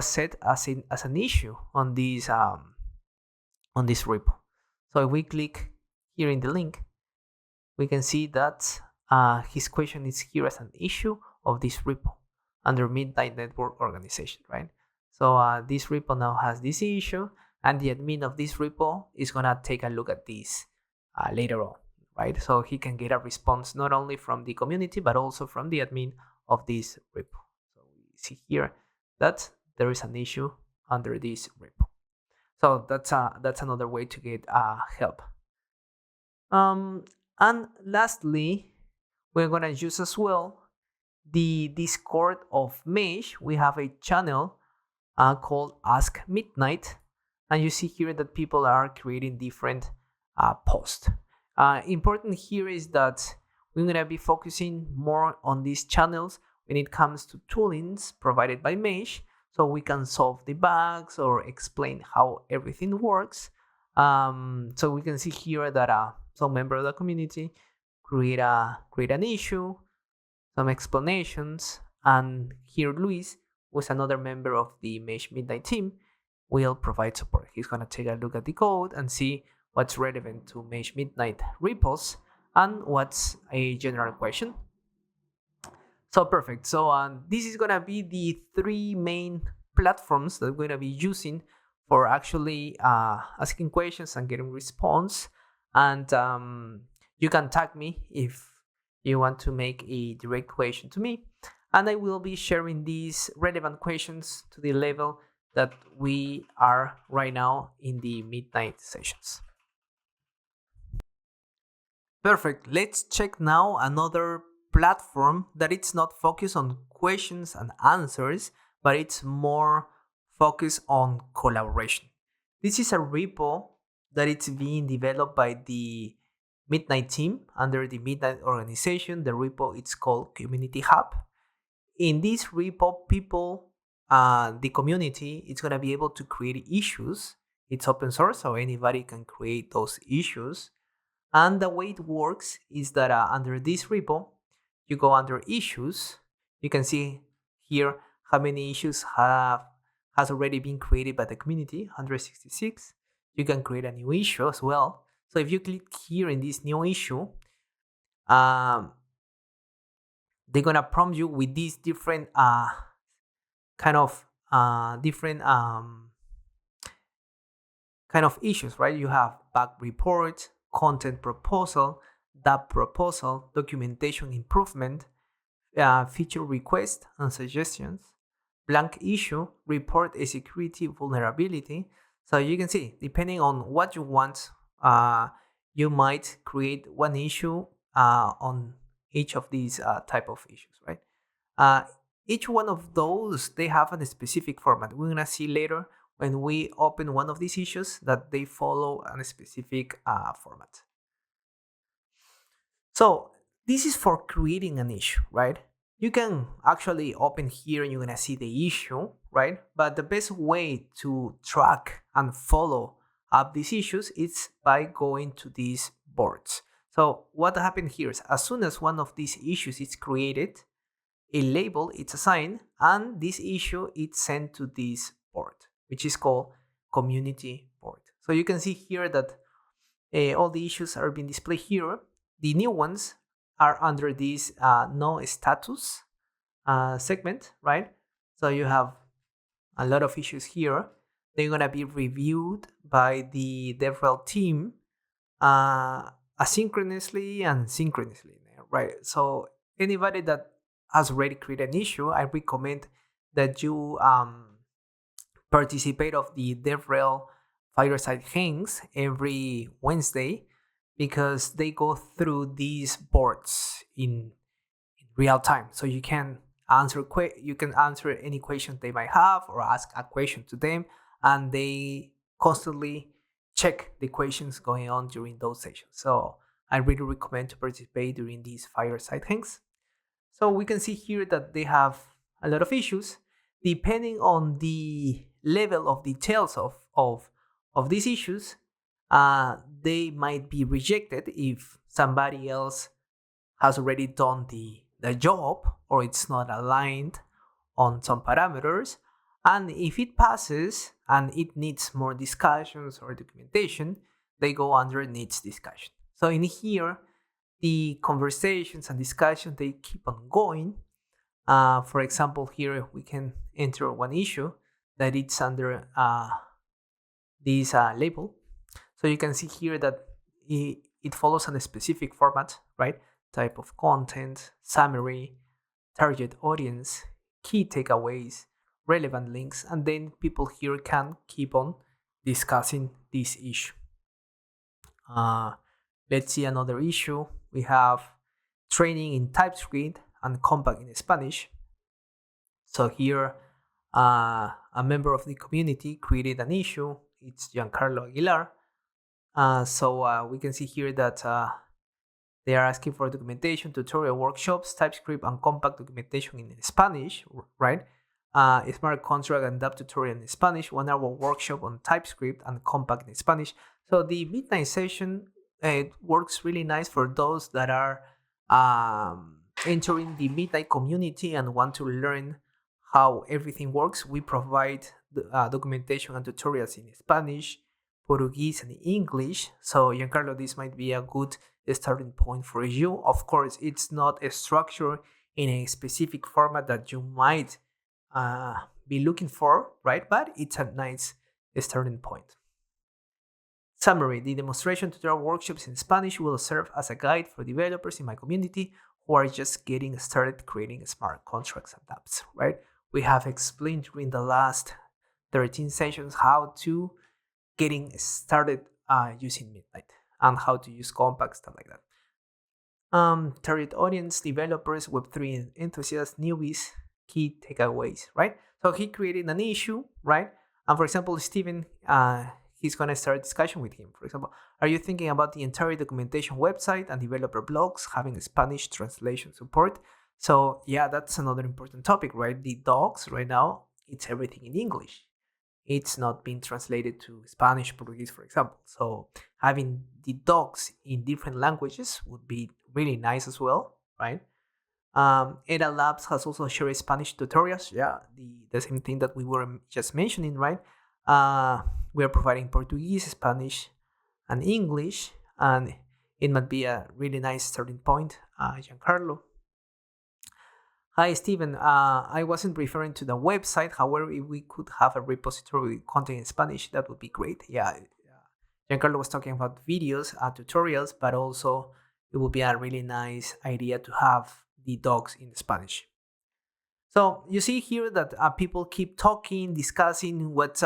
set as an issue on this repo. So if we click here in the link, we can see that his question is here as an issue of this repo under Midnight Network Organization, right? So this repo now has this issue, and the admin of this repo is gonna take a look at this later on, right? So he can get a response not only from the community, but also from the admin of this repo. So we see here that there is an issue under this repo. So that's another way to get help. And lastly, we're gonna use as well the Discord of Mesh. We have a channel called Ask Midnight, and you see here that people are creating different posts. Important here is that we're gonna be focusing more on these channels when it comes to toolings provided by Mesh, so we can solve the bugs or explain how everything works. So we can see here that some member of the community create an issue, some explanations, and here Luis, who's another member of the Mesh Midnight team, will provide support. He's gonna take a look at the code and see what's relevant to Mesh Midnight repos and what's a general question So perfect. So this is gonna be the three main platforms that we're gonna be using for actually asking questions and getting response. And you can tag me if you want to make a direct question to me, and I will be sharing these relevant questions to the level that we are right now in the midnight sessions. Perfect. Let's check now another platform that it's not focused on questions and answers, but it's more focused on collaboration. This is a repo that it's being developed by the Midnight team under the Midnight organization. The repo it's called Community Hub. In this repo, people, the community, it's gonna be able to create issues. It's open source, so anybody can create those issues. And the way it works is that under this repo, you go under issues. You can see here how many issues has already been created by the community, 166. You can create a new issue as well. So if you click here in this new issue, they're gonna prompt you with these different kind of issues, right? You have bug report, content proposal, DApp proposal, documentation improvement, feature request and suggestions, blank issue, report a security vulnerability. So you can see, depending on what you want, you might create one issue on each of these type of issues, right? Each one of those, they have a specific format. We're gonna see later when we open one of these issues that they follow a specific format. So this is for creating an issue, right? You can actually open here and you're gonna see the issue, right? But the best way to track and follow up these issues is by going to these boards. So what happened here is as soon as one of these issues is created, a label is assigned and this issue is sent to this board, which is called community board. So you can see here that all the issues are being displayed here. The new ones are under this no status segment, right? So you have a lot of issues here. They're gonna be reviewed by the DevRel team asynchronously and synchronously, right? So anybody that has already created an issue, I recommend that you participate of the DevRel Fireside Hangs every Wednesday, because they go through these boards in real time. So you can answer any questions they might have or ask a question to them, and they constantly check the questions going on during those sessions. So I really recommend to participate during these Fireside Hangs. So we can see here that they have a lot of issues. Depending on the level of details of these issues, they might be rejected if somebody else has already done the job or it's not aligned on some parameters. And if it passes and it needs more discussions or documentation, they go under needs discussion. So in here, the conversations and discussions, they keep on going. For example, here we can enter one issue that it's under this label. So you can see here that it follows on a specific format, right? Type of content, summary, target audience, key takeaways, relevant links, and then people here can keep on discussing this issue. Let's see another issue. We have training in TypeScript and compact in Spanish. So here, a member of the community created an issue. It's Giancarlo Aguilar. So we can see here that they are asking for documentation, tutorial workshops, TypeScript and compact documentation in Spanish, right? Smart contract and DApp tutorial in Spanish, 1 hour workshop on TypeScript and compact in Spanish. So the midnight session, it works really nice for those that are entering the midnight community and want to learn how everything works. We provide documentation and tutorials in Spanish, Portuguese, and English. So Giancarlo, this might be a good starting point for you. Of course, it's not a structure in a specific format that you might be looking for, right? But it's a nice starting point. Summary: the demonstration tutorial workshops in Spanish will serve as a guide for developers in my community who are just getting started creating smart contracts and apps, right? We have explained during the last 13 sessions how to getting started using Midnight and how to use Compact, stuff like that. Target audience, developers, Web3 enthusiasts, newbies, key takeaways, right? So he created an issue, right? And for example, Steven, he's going to start a discussion with him. For example, are you thinking about the entire documentation website and developer blogs having Spanish translation support? So yeah, that's another important topic, right? The docs right now, it's everything in English. It's not being translated to Spanish, Portuguese, for example. So having the docs in different languages would be really nice as well, right? Edda Labs has also shared Spanish tutorials. Yeah, the same thing that we were just mentioning, right? We are providing Portuguese, Spanish, and English, and it might be a really nice starting point. Giancarlo. Hi, Steven. I wasn't referring to the website. However, if we could have a repository with content in Spanish, that would be great. Yeah. Giancarlo was talking about videos, tutorials, but also it would be a really nice idea to have the docs in Spanish. So you see here that people keep talking, discussing what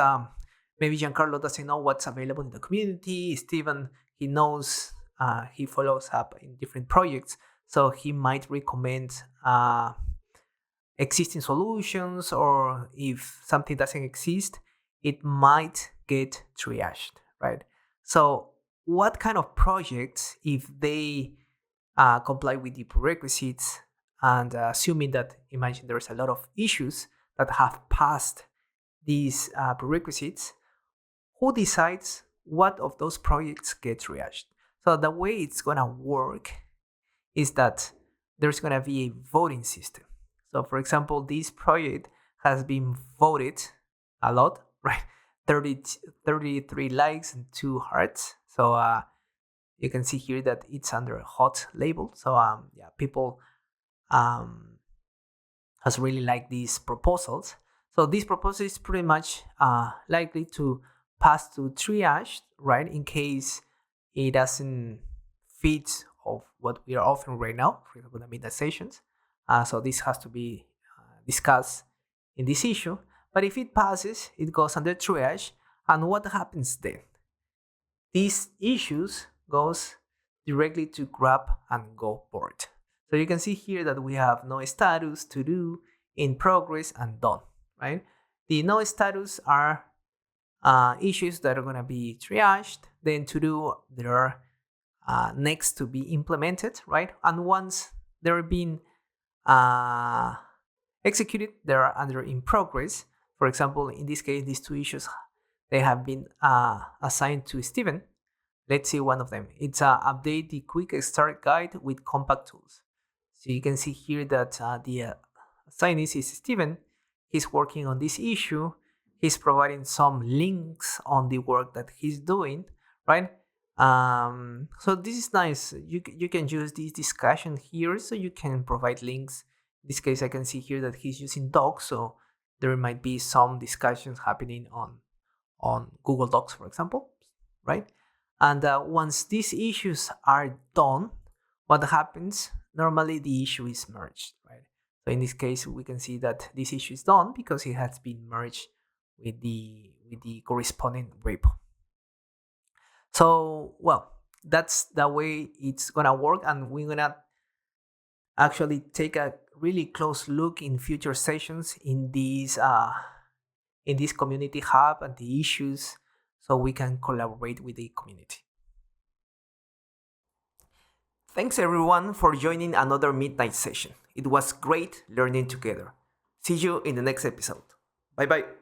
maybe Giancarlo doesn't know what's available in the community. Steven, he knows, he follows up in different projects, so he might recommend existing solutions, or if something doesn't exist, it might get triaged, right? So what kind of projects, if they comply with the prerequisites, and assuming that, imagine there's a lot of issues that have passed these prerequisites, who decides what of those projects get triaged? So the way it's gonna work is that there's gonna be a voting system. So for example, this project has been voted a lot, right? 33 likes and 2 hearts. So you can see here that it's under a hot label. So yeah, people has really liked these proposals. So this proposal is pretty much likely to pass to triage, right? In case it doesn't fit of what we are offering right now, for example, the midnight sessions. So this has to be discussed in this issue. But if it passes, it goes under triage. And what happens then? These issues goes directly to grab and go board. So you can see here that we have no status, to do, in progress, and done, right? The no status are issues that are going to be triaged. Then to do, there are next to be implemented, right? And once they're being executed, they are under in progress. For example, in this case, these 2 issues, they have been assigned to Steven. Let's see one of them. It's update the quick start guide with compact tools. So you can see here that the assignee is Steven. He's working on this issue. He's providing some links on the work that he's doing, right? So this is nice. You can use this discussion here, so you can provide links. In this case, I can see here that he's using Docs, so there might be some discussions happening on Google Docs, for example, right? And once these issues are done, what happens? Normally the issue is merged, right? So in this case, we can see that this issue is done because it has been merged with the corresponding repo. So, well, that's the way it's gonna work, and we're gonna actually take a really close look in future sessions in this community hub and the issues, so we can collaborate with the community. Thanks everyone for joining another midnight session. It was great learning together. See you in the next episode. Bye bye.